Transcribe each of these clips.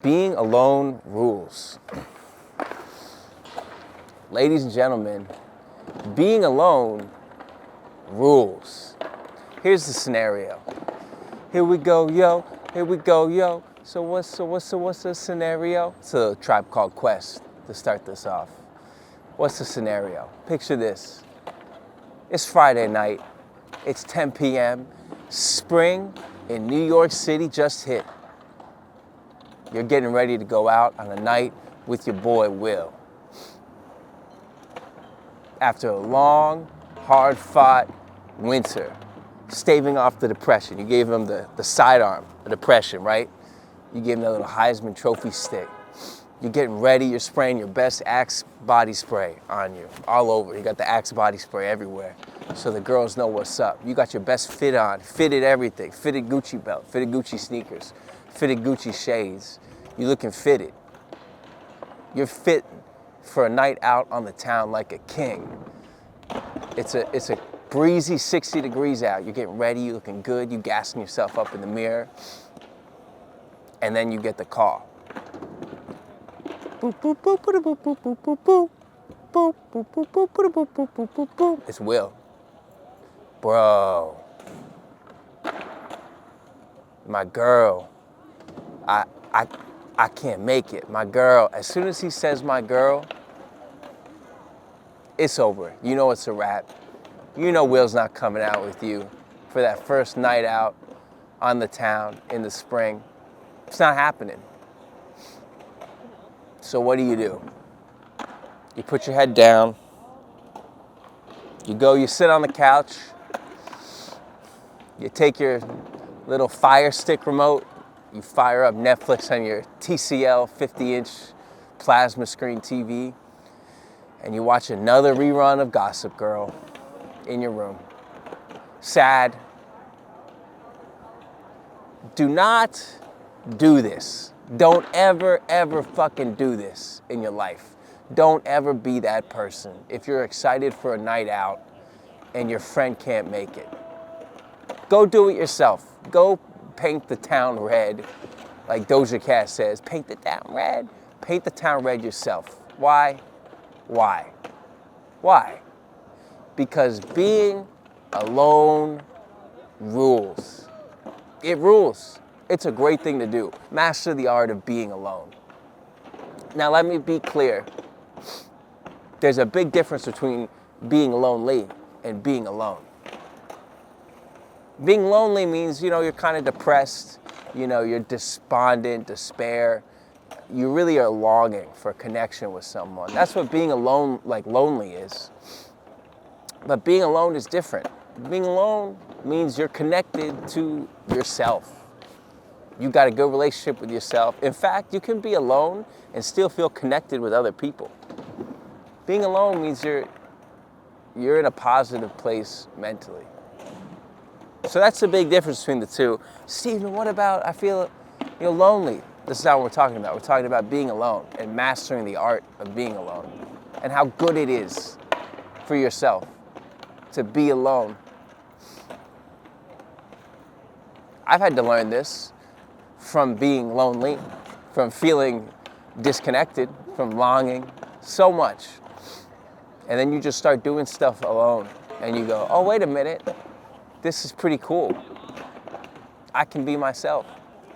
Being alone rules. Ladies and gentlemen, being alone rules. Here's the scenario. Here we go, yo. Here we go, yo. So what's the scenario? It's a Tribe Called Quest to start this off. What's the scenario? Picture this. It's Friday night. It's 10 p.m. Spring in New York City just hit. You're getting ready to go out on a night with your boy Will. After a long, hard-fought winter, staving off the depression. You gave him the sidearm, the depression, right? You gave him that little Heisman Trophy stick. You're getting ready, you're spraying your best Axe body spray on you, all over. You got the Axe body spray everywhere, so the girls know what's up. You got your best fit on, fitted everything, fitted Gucci belt, fitted Gucci sneakers, fitted Gucci shades. You're looking fitted. You're fit for a night out on the town like a king. It's a breezy 60 degrees out. You're getting ready, you're looking good, you gassing yourself up in the mirror, and then you get the call. Boop, boop, boop, boop, boop, boop, boop, boop, boop. Boop, boop, boop, boop, boop, boop, boop, boop, boop, boop. It's Will. Bro. My girl. I can't make it. My girl. As soon as he says my girl, it's over. You know it's a wrap. You know Will's not coming out with you for that first night out on the town in the spring. It's not happening. So what do? You put your head down. You sit on the couch. You take your little Fire Stick remote. You fire up Netflix on your TCL 50-inch plasma screen TV. And you watch another rerun of Gossip Girl in your room. Sad. Do not do this. Don't ever fucking do this in your life. Don't ever be that person. If you're excited for a night out and your friend can't make it, go do it yourself. Go paint the town red, like Doja Cat says. Paint the town red. Paint the town red yourself. Why? Because being alone rules. It rules. It's a great thing to do. Master the art of being alone. Now let me be clear. There's a big difference between being lonely and being alone. Being lonely means, you're kind of depressed, you're despondent, despair. You really are longing for connection with someone. That's what being alone, like lonely is. But being alone is different. Being alone means you're connected to yourself. You got a good relationship with yourself. In fact, you can be alone and still feel connected with other people. Being alone means you're in a positive place mentally. So that's the big difference between the two. Stephen, what about, I feel lonely. This is not what we're talking about. We're talking about being alone and mastering the art of being alone and how good it is for yourself to be alone. I've had to learn this from being lonely, from feeling disconnected, from longing so much. And then you just start doing stuff alone and you go, oh, wait a minute. This is pretty cool. I can be myself.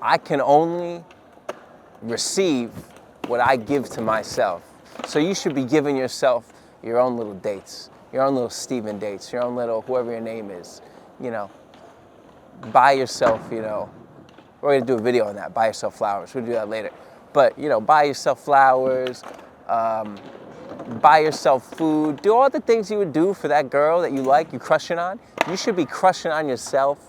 I can only receive what I give to myself. So you should be giving yourself your own little dates, your own little Stephen dates, your own little whoever your name is. Buy yourself, we're going to do a video on that, buy yourself flowers. We'll do that later. But, buy yourself flowers, buy yourself food, do all the things you would do for that girl that you like, you're crushing on. You should be crushing on yourself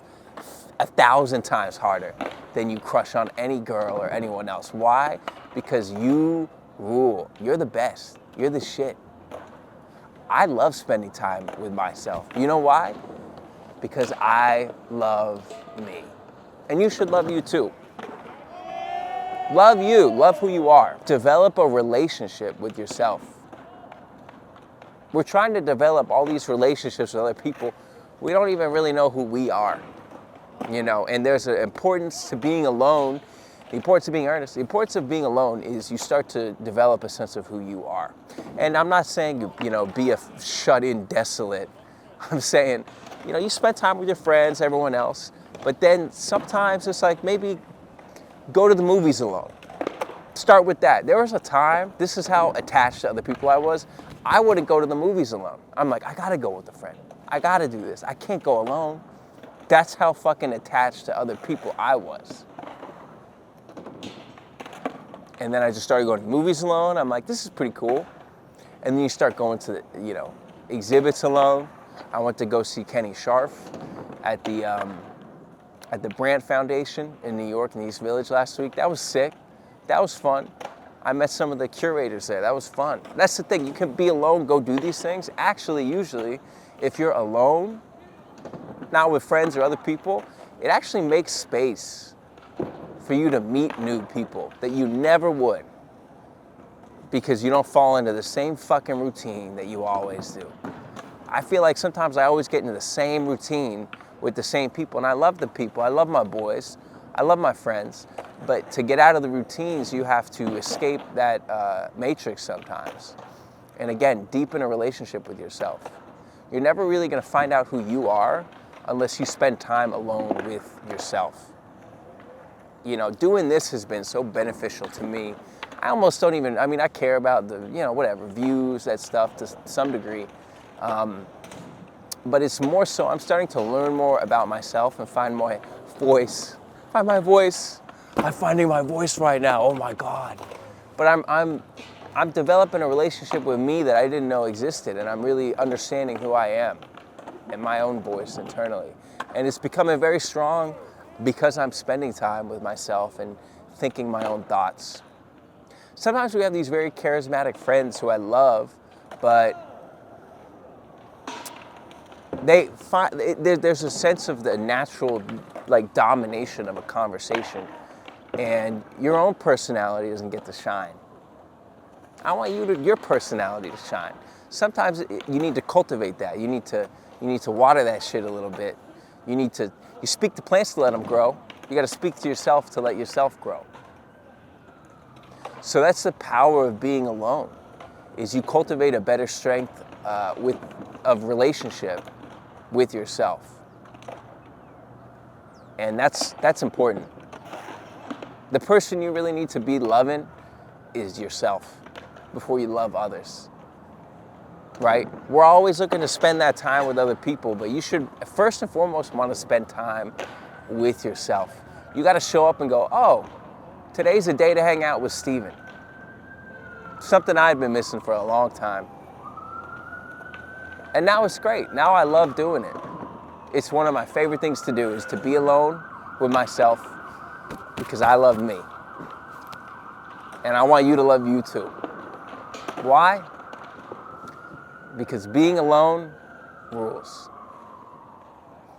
1,000 times harder than you crush on any girl or anyone else. Why? Because you rule. You're the best. You're the shit. I love spending time with myself. You know why? Because I love me. And you should love you too. Love you. Love who you are. Develop a relationship with yourself. We're trying to develop all these relationships with other people. We don't even really know who we are. And there's an importance to being alone The importance of being earnest, the importance of being alone is you start to develop a sense of who you are. And I'm not saying, be a shut-in desolate. I'm saying, you spend time with your friends, everyone else, but then sometimes it's like maybe go to the movies alone. Start with that. There was a time, this is how attached to other people I was, I wouldn't go to the movies alone. I'm like, I gotta go with a friend. I gotta do this. I can't go alone. That's how fucking attached to other people I was. And then I just started going to movies alone. I'm like, this is pretty cool. And then you start going to the, exhibits alone. I went to go see Kenny Scharf at the Brandt Foundation in New York in the East Village last week. That was sick. That was fun. I met some of the curators there. That was fun. That's the thing. You can be alone, go do these things. Actually, usually, if you're alone, not with friends or other people, it actually makes space for you to meet new people that you never would, because you don't fall into the same fucking routine that you always do. I feel like sometimes I always get into the same routine with the same people, and I love the people. I love my boys. I love my friends. But to get out of the routines, you have to escape that matrix sometimes. And again, deepen a relationship with yourself. You're never really going to find out who you are unless you spend time alone with yourself. Doing this has been so beneficial to me. I almost don't even, I care about the, whatever, views, that stuff to some degree. But it's more so I'm starting to learn more about myself and find my voice. Find my voice. I'm finding my voice right now. Oh my God. But I'm developing a relationship with me that I didn't know existed, and I'm really understanding who I am and my own voice internally. And it's becoming very strong because I'm spending time with myself and thinking my own thoughts. Sometimes we have these very charismatic friends who I love, but there's a sense of the natural domination of a conversation, and your own personality doesn't get to shine. I want your personality to shine. Sometimes you need to cultivate that. You need to water that shit a little bit. You speak to plants to let them grow. You got to speak to yourself to let yourself grow. So that's the power of being alone, is you cultivate a better strength of relationship with yourself. And that's important. The person you really need to be loving is yourself before you love others, right? We're always looking to spend that time with other people, but you should first and foremost want to spend time with yourself. You got to show up and go, oh, today's a day to hang out with Steven. Something I'd been missing for a long time. And now it's great. Now I love doing it. It's one of my favorite things to do, is to be alone with myself, because I love me. And I want you to love you too. Why? Because being alone rules.